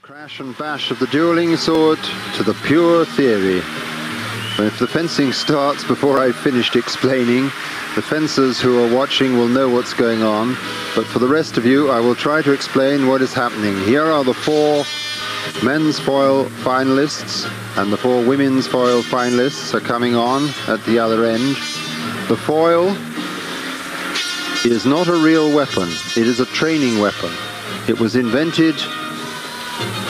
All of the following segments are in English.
crash and bash of the dueling sword to the pure theory. If the fencing starts before I've finished explaining, the fencers who are watching will know what's going on, but for the rest of you I will try to explain what is happening. Here are the 4 men's foil finalists, and the 4 women's foil finalists are coming on at the other end. The foil is not a real weapon, it is a training weapon. It was invented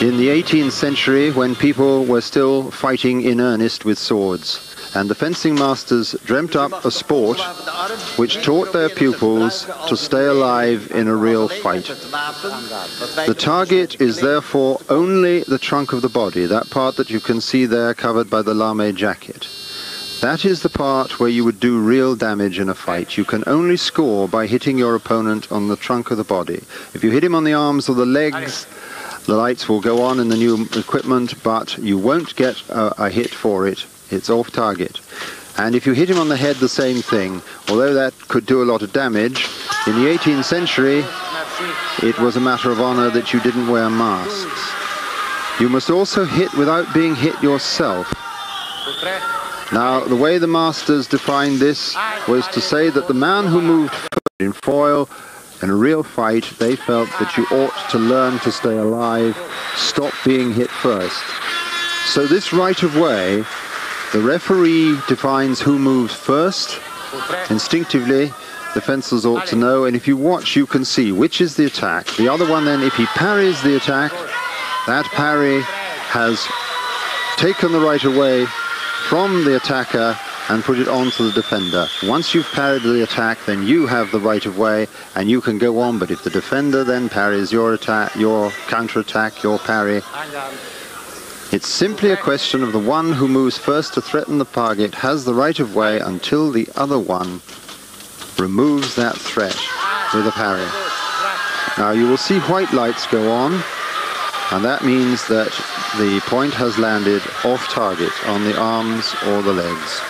in the 18th century when people were still fighting in earnest with swords. And the fencing masters dreamt up a sport which taught their pupils to stay alive in a real fight. The target is therefore only the trunk of the body, that part that you can see there covered by the lame jacket. That is the part where you would do real damage in a fight. You can only score by hitting your opponent on the trunk of the body. If you hit him on the arms or the legs, the lights will go on in the new equipment, but you won't get a hit for it. It's off target. And if you hit him on the head, the same thing. Although that could do a lot of damage, in the 18th century, it was a matter of honor that you didn't wear masks. You must also hit without being hit yourself. Now, the way the masters defined this was to say that the man who moved first in foil, in a real fight, they felt that you ought to learn to stay alive, stop being hit first. So this right of way, the referee defines who moves first. Instinctively, the fencers ought to know, and if you watch, you can see which is the attack. The other one then, if he parries the attack, that parry has taken the right of way from the attacker and put it onto the defender. Once you've parried the attack, then you have the right of way and you can go on, but if the defender then parries your attack, your counter-attack, your parry, it's simply a question of the one who moves first to threaten the target has the right of way until the other one removes that threat with a parry. Now you will see white lights go on, and that means that the point has landed off target on the arms or the legs.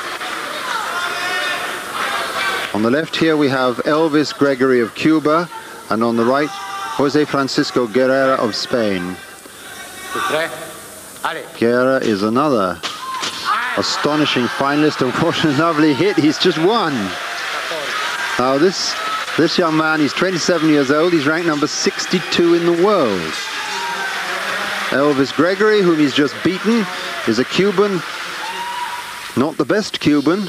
On the left here we have Elvis Gregory of Cuba, and on the right Jose Francisco GUERRA of Spain. GUERRA is another astonishing finalist. Unfortunately, lovely hit, he's just won. Now this young man, he's 27 years old, he's ranked number 62 in the world. Elvis Gregory, whom he's just beaten, is a Cuban, not the best Cuban,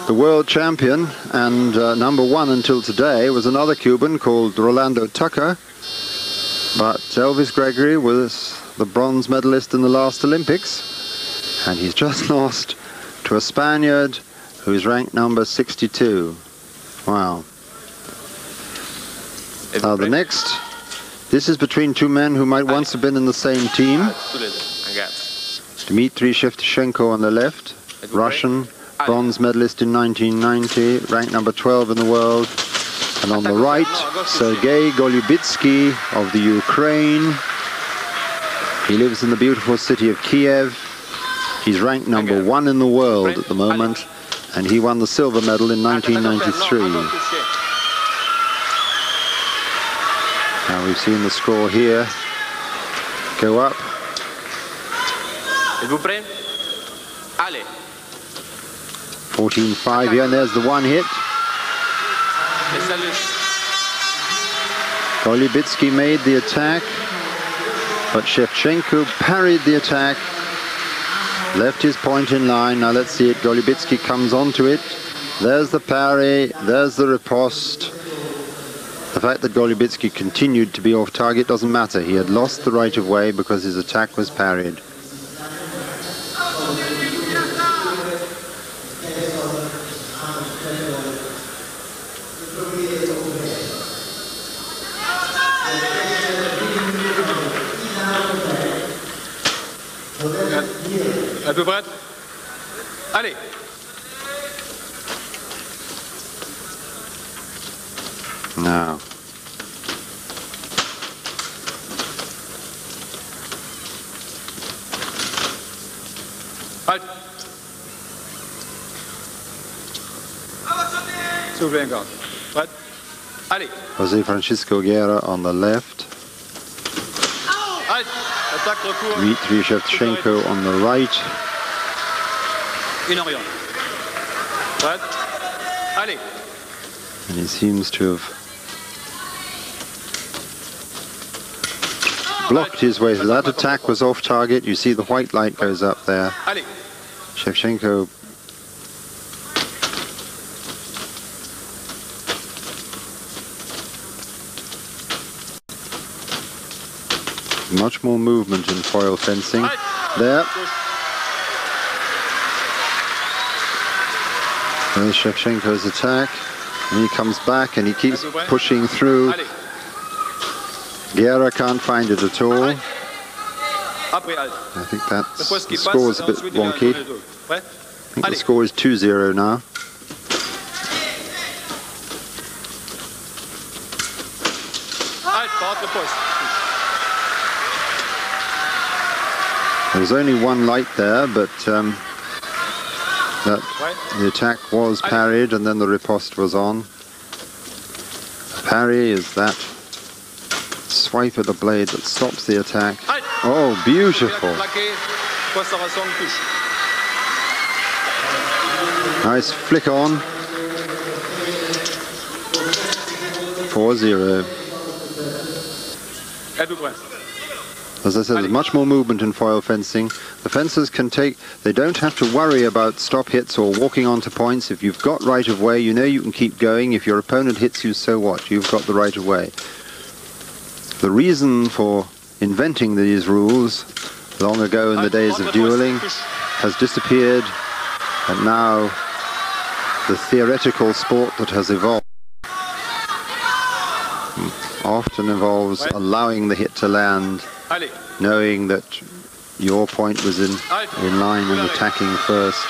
the world champion, and number 1 until today was another Cuban called Rolando Tucker. But Elvis Gregory was the bronze medalist in the last Olympics, and he's just lost to a Spaniard who's ranked number 62. Wow. Now the next, this is between 2 men who might once have been in the same team. Dmitriy SHEVCHENKO on the left, Russian, bronze medalist in 1990, ranked number 12 in the world. And on the right, Sergei GOLUBITSKY of the Ukraine. He lives in the beautiful city of Kiev. He's ranked number 1 in the world at the moment, and he won the silver medal in 1993. Now we've seen the score here go up. 14-5 here, and there's the one hit. GOLUBITSKY made the attack, but SHEVCHENKO parried the attack, left his point in line. Now let's see it. GOLUBITSKY comes onto it. There's the parry, there's the riposte. The fact that GOLUBITSKY continued to be off target doesn't matter. He had lost the right of way because his attack was parried. Êtes-vous prête? Allez! Now. Halt! S'il vous plaît encore. Prête? Allez! Jose Francisco GUERRA on the left. Halt! Attaque, recours. Dmitriy Shevchenko on the right. Une en rien. Prête. Allez. And he seems to have blocked his way. That attack was off target. You see the white light goes up there. Allez. Shevchenko much more movement in foil fencing. There. There's Shevchenko's attack. And he comes back and he keeps pushing through. GUERRA can't find it at all. I think that score is a bit wonky. I think the score is 2-0 now. There was only one light there, but the attack was parried and then the riposte was on. The parry is that swipe of the blade that stops the attack. Oh, beautiful. Nice flick on. 4-0. As I said, there's much more movement in foil fencing. The fencers can they don't have to worry about stop hits or walking onto points. If you've got right of way, you know you can keep going. If your opponent hits you, so what? You've got the right of way. The reason for inventing these rules long ago in the days of dueling has disappeared, and now the theoretical sport that has evolved often involves allowing the hit to land, knowing that your point was in line and attacking first.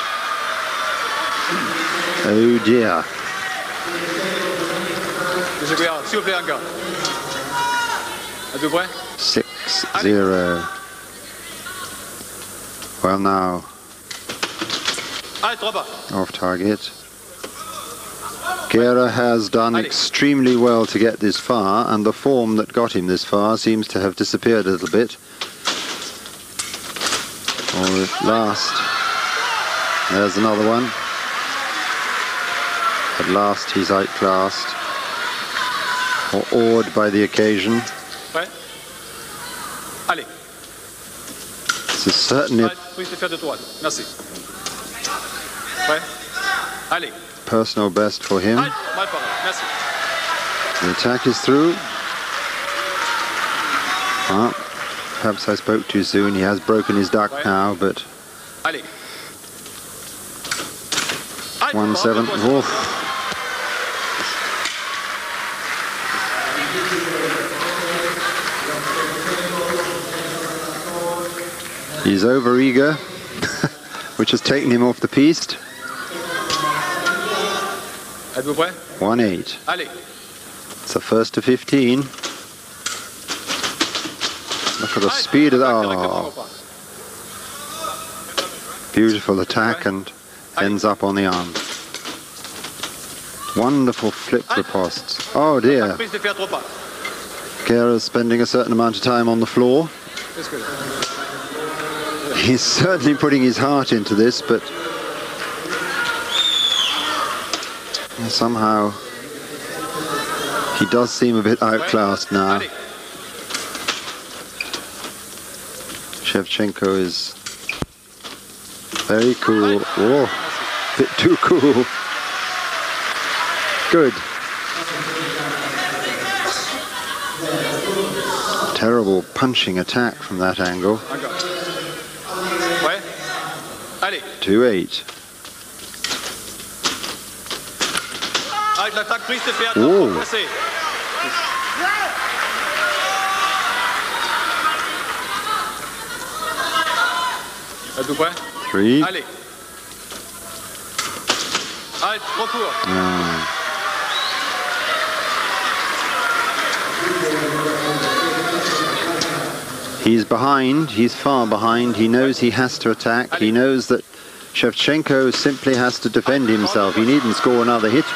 Oh dear. 6-0. Well now, off target. GUERRA has done extremely well to get this far, and the form that got him this far seems to have disappeared a little bit. Or at last, there's another one. At last he's outclassed, or awed by the occasion. This is certainly a personal best for him. The attack is through. Well, perhaps I spoke too soon. He has broken his duck now, but 1-7. Oof. He's over eager, which has taken him off the piste. 1-8. It's a first to 15. Look at the speed of that. Oh. Beautiful attack and ends up on the arm. Wonderful flip riposte. Oh dear. GUERRA's spending a certain amount of time on the floor. He's certainly putting his heart into this, but somehow he does seem a bit outclassed now. Shevchenko is very cool. Oh, a bit too cool. Good. Terrible punching attack from that angle. 2-8. Oh. Three. He's behind, he's far behind, he knows he has to attack, he knows that Shevchenko simply has to defend himself, he needn't score another hit.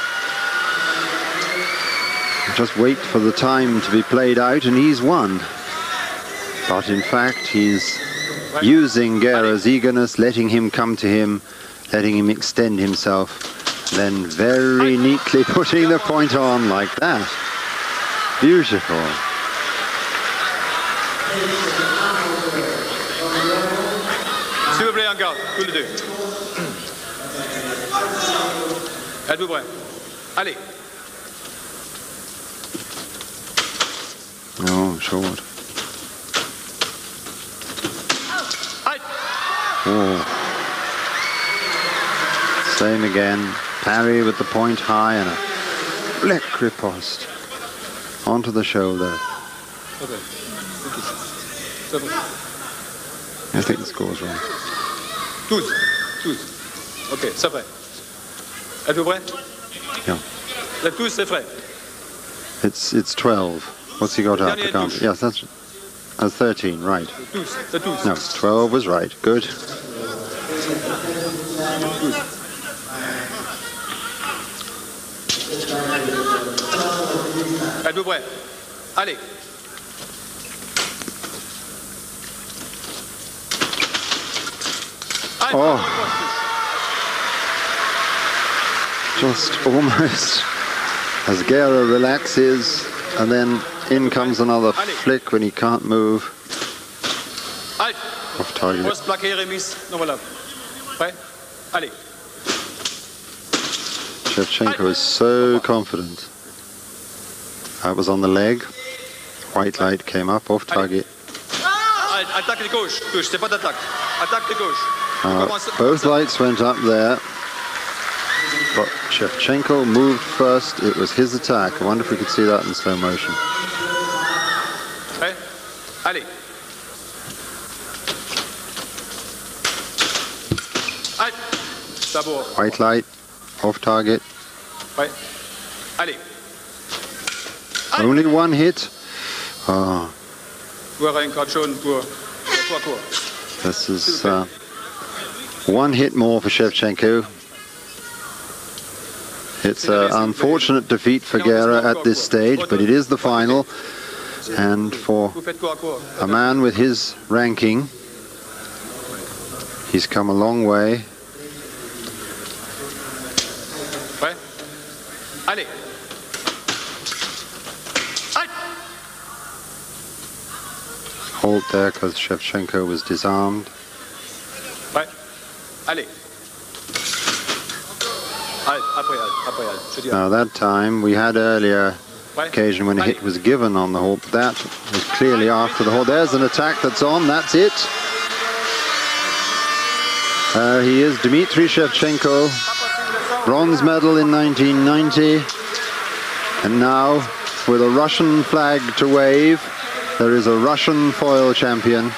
Just wait for the time to be played out and he's won. But in fact, he's using GUERRA's eagerness, letting him come to him, letting him extend himself, then very neatly putting the point on like that. Beautiful. S'il vous plaît, en garde, tous les deux. Êtes-vous prêts? Allez. Oh, short. Oh. Same again. Parry with the point high and a flick riposte onto the shoulder. I think the score's wrong. 12. Ok, c'est vrai. Êtes-vous prêts? Yeah. Le 12, c'est vrai. It's 12. What's he got up? I can't. Yes, that's 13, right. The 12. No, 12 was right. Good. Êtes-vous prêts? Allez. Oh. Just almost as GUERRA relaxes, and then in comes another flick when he can't move. Off target. Shevchenko is so confident. That was on the leg. White light came up, off target. Both lights went up there, but Shevchenko moved first. It was his attack. I wonder if we could see that in slow motion. White light, off target. Only one hit. Oh. This is one hit more for Shevchenko. It's an unfortunate defeat for GUERRA at this stage, but it is the final. And for a man with his ranking, he's come a long way. Halt there because Shevchenko was disarmed. Now that time, we had earlier occasion when a hit was given on the halt. That was clearly after the halt. There's an attack that's on, that's it. He is Dmitriy Shevchenko, bronze medal in 1990. And now, with a Russian flag to wave, there is a Russian foil champion.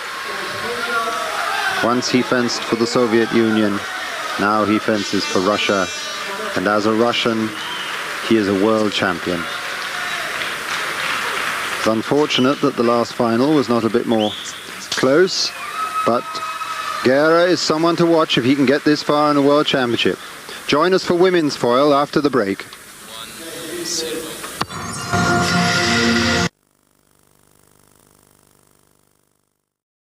Once he fenced for the Soviet Union, now he fences for Russia. And as a Russian, he is a world champion. It's unfortunate that the last final was not a bit more close, but GUERRA is someone to watch if he can get this far in a world championship. Join us for women's foil after the break.